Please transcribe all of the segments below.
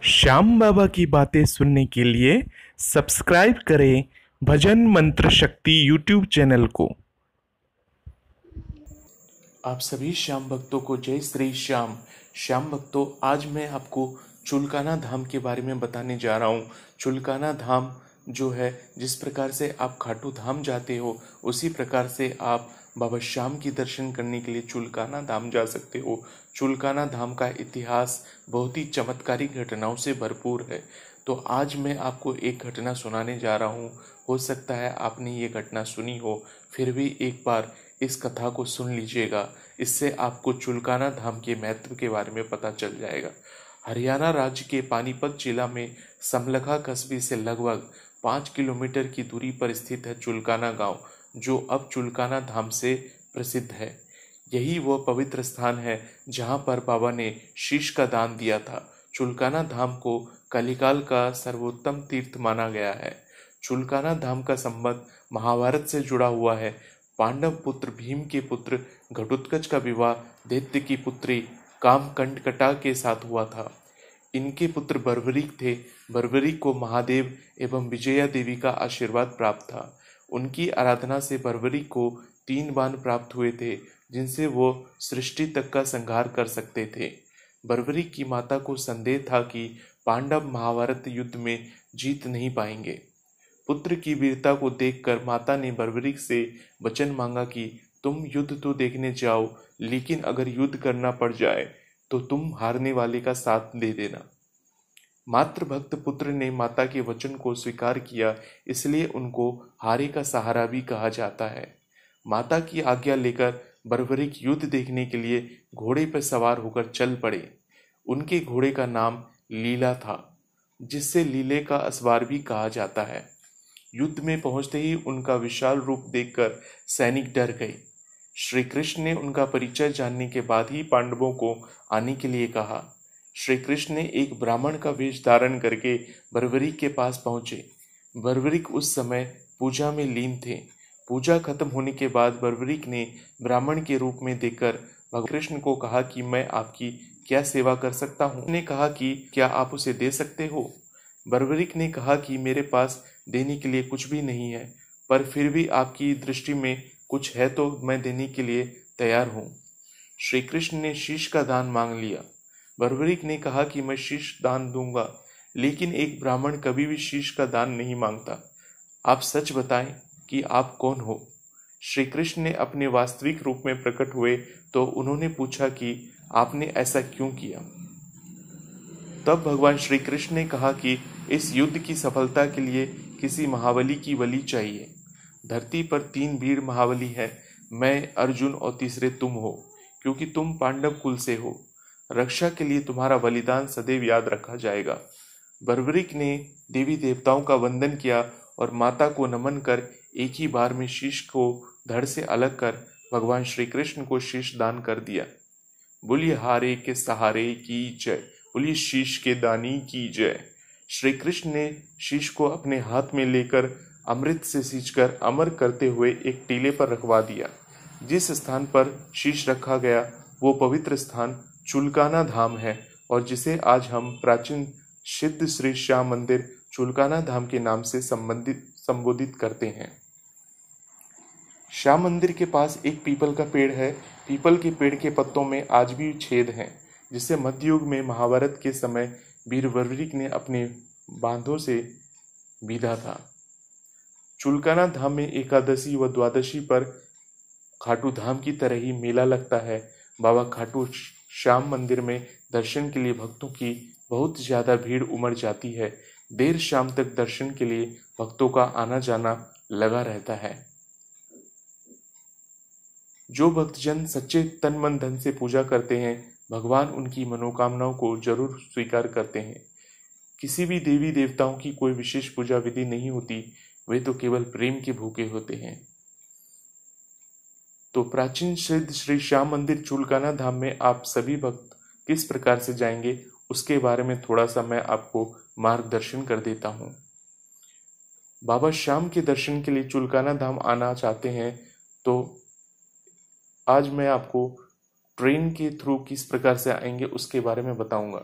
श्याम बाबा की बातें सुनने के लिए सब्सक्राइब करें भजन मंत्र शक्ति यूट्यूब चैनल को। आप सभी श्याम भक्तों को जय श्री श्याम। श्याम भक्तों, आज मैं आपको चुलकाना धाम के बारे में बताने जा रहा हूँ। चुलकाना धाम जो है, जिस प्रकार से आप खाटू धाम जाते हो, उसी प्रकार से आप बाबा श्याम की दर्शन करने के लिए चुलकाना धाम जा सकते हो। चुलकाना धाम का इतिहास बहुत ही चमत्कारिक घटनाओं से भरपूर है। तो आज मैं आपको एक घटना सुनाने जा रहा हूँ। हो सकता है आपने ये घटना सुनी हो, फिर भी एक बार इस कथा को सुन लीजिएगा। इससे आपको चुलकाना धाम के महत्व के बारे में पता चल जाएगा। हरियाणा राज्य के पानीपत जिला में समलखा कस्बे से लगभग 5 किलोमीटर की दूरी पर स्थित है चुलकाना गांव, जो अब चुलकाना धाम से प्रसिद्ध है। यही वह पवित्र स्थान है जहां पर बाबा ने शीश का दान दिया था। चुलकाना धाम को कलिकाल का सर्वोत्तम तीर्थ माना गया है। चुलकाना धाम का संबंध महाभारत से जुड़ा हुआ है। पांडव पुत्र भीम के पुत्र घटोत्कच का विवाह दैत्य की पुत्री कामकंटकटा के साथ हुआ था। इनके पुत्र बर्बरीक थे। बर्बरीक को महादेव एवं विजया देवी का आशीर्वाद प्राप्त था। उनकी आराधना से बर्बरीक को 3 बाण प्राप्त हुए थे, जिनसे वो सृष्टि तक का संहार कर सकते थे। बर्बरीक की माता को संदेह था कि पांडव महाभारत युद्ध में जीत नहीं पाएंगे। पुत्र की वीरता को देखकर माता ने बर्बरीक से वचन मांगा कि तुम युद्ध तो देखने जाओ, लेकिन अगर युद्ध करना पड़ जाए तो तुम हारने वाले का साथ दे देना। मात्र भक्त पुत्र ने माता के वचन को स्वीकार किया, इसलिए उनको हारे का सहारा भी कहा जाता है। माता की आज्ञा लेकर बर्बरीक युद्ध देखने के लिए घोड़े पर सवार होकर चल पड़े। उनके घोड़े का नाम लीला था, जिससे लीले का असवार भी कहा जाता है। युद्ध में पहुंचते ही उनका विशाल रूप देखकर सैनिक डर गए। श्री कृष्ण ने उनका परिचय जानने के बाद ही पांडवों को आने के लिए कहा। श्री कृष्ण ने एक ब्राह्मण का वेश धारण करके बर्बरीक के पास पहुंचे। बर्बरीक उस समय पूजा में लीन थे। पूजा खत्म होने के बाद बर्बरीक ने ब्राह्मण के रूप में देखकर भगवान कृष्ण को कहा कि मैं आपकी क्या सेवा कर सकता हूँ। उन्होंने कहा कि क्या आप उसे दे सकते हो। बर्बरीक ने कहा कि मेरे पास देने के लिए कुछ भी नहीं है, पर फिर भी आपकी दृष्टि में कुछ है तो मैं देने के लिए तैयार हूँ। श्री कृष्ण ने शीश का दान मांग लिया। बर्बरीक ने कहा कि मैं शीश दान दूंगा, लेकिन एक ब्राह्मण कभी भी शीश का दान नहीं मांगता। आप सच बताएं कि आप कौन हो। श्री कृष्ण ने अपने वास्तविक रूप में प्रकट हुए तो उन्होंने पूछा कि आपने ऐसा क्यों किया। तब भगवान श्री कृष्ण ने कहा कि इस युद्ध की सफलता के लिए किसी महाबली की बलि चाहिए। धरती पर 3 वीर महाबली हैं, मैं, अर्जुन और तीसरे तुम हो, क्योंकि तुम पांडव कुल से हो। रक्षा के लिए तुम्हारा बलिदान सदैव याद रखा जाएगा। बर्बरीक ने देवी देवताओं का वंदन किया और माता को नमन कर एक ही बार में शीश को धड़ से अलग कर भगवान श्री कृष्ण को शीश दान कर दिया। बोलिए हारे के सहारे की जय, बोलिए शीश के दानी की जय। श्री कृष्ण ने शीश को अपने हाथ में लेकर अमृत से सींचकर अमर करते हुए एक टीले पर रखवा दिया। जिस स्थान पर शीश रखा गया वो पवित्र स्थान चुलकाना धाम है, और जिसे आज हम प्राचीन सिद्ध श्री श्याम मंदिर चुलकाना धाम के नाम से संबोधित करते हैं। श्याम मंदिर के पास एक पीपल का पेड़ है। पीपल के पेड़ के पत्तों में आज भी छेद हैं, जिसे मध्ययुग में महाभारत के समय वीर बर्बरीक ने अपने बांधों से बीधा था। चुलकाना धाम में एकादशी व द्वादशी पर खाटू धाम की तरह ही मेला लगता है। बाबा खाटू श्याम मंदिर में दर्शन के लिए भक्तों की बहुत ज्यादा भीड़ उमड़ जाती है। देर शाम तक दर्शन के लिए भक्तों का आना जाना लगा रहता है। जो भक्तजन सच्चे तन मन धन से पूजा करते हैं, भगवान उनकी मनोकामनाओं को जरूर स्वीकार करते हैं। किसी भी देवी देवताओं की कोई विशेष पूजा विधि नहीं होती, वे तो केवल प्रेम के भूखे होते हैं। तो प्राचीन सिद्ध श्री श्याम मंदिर चुलकाना धाम में आप सभी भक्त किस प्रकार से जाएंगे, उसके बारे में थोड़ा सा मैं आपको मार्गदर्शन कर देता हूँ। बाबा श्याम के दर्शन के लिए चुलकाना धाम आना चाहते हैं तो आज मैं आपको ट्रेन के थ्रू किस प्रकार से आएंगे उसके बारे में बताऊंगा।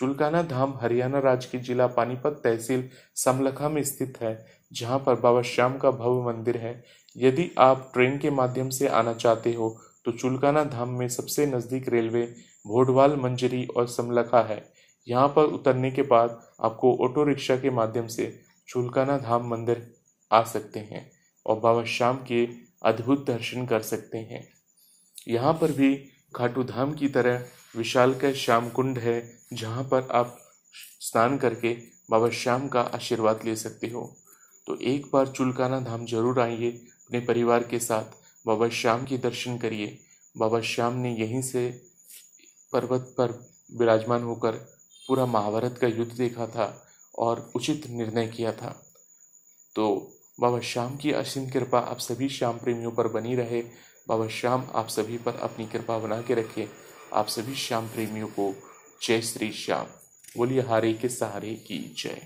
चुलकाना धाम हरियाणा राज्य के जिला पानीपत तहसील समलखा में स्थित है, जहां पर बाबा श्याम का भव्य मंदिर है। यदि आप ट्रेन के माध्यम से आना चाहते हो तो चुलकाना धाम में सबसे नज़दीक रेलवे भोडवाल, मंजरी और समलखा है। यहाँ पर उतरने के बाद आपको ऑटो रिक्शा के माध्यम से चुलकाना धाम मंदिर आ सकते हैं और बाबा श्याम के अद्भुत दर्शन कर सकते हैं। यहाँ पर भी खाटू धाम की तरह विशालकाय श्याम कुंड है, जहाँ पर आप स्नान करके बाबा श्याम का आशीर्वाद ले सकते हो। तो एक बार चुलकाना धाम जरूर आइए, अपने परिवार के साथ बाबा श्याम के दर्शन करिए। बाबा श्याम ने यहीं से पर्वत पर विराजमान होकर पूरा महाभारत का युद्ध देखा था और उचित निर्णय किया था। तो बाबा श्याम की असीम कृपा आप सभी श्याम प्रेमियों पर बनी रहे। बाबा श्याम आप सभी पर अपनी कृपा बना के रखे। आप सभी श्याम प्रेमियों को जय श्री श्याम। बोलिए हारे के सहारे की जय।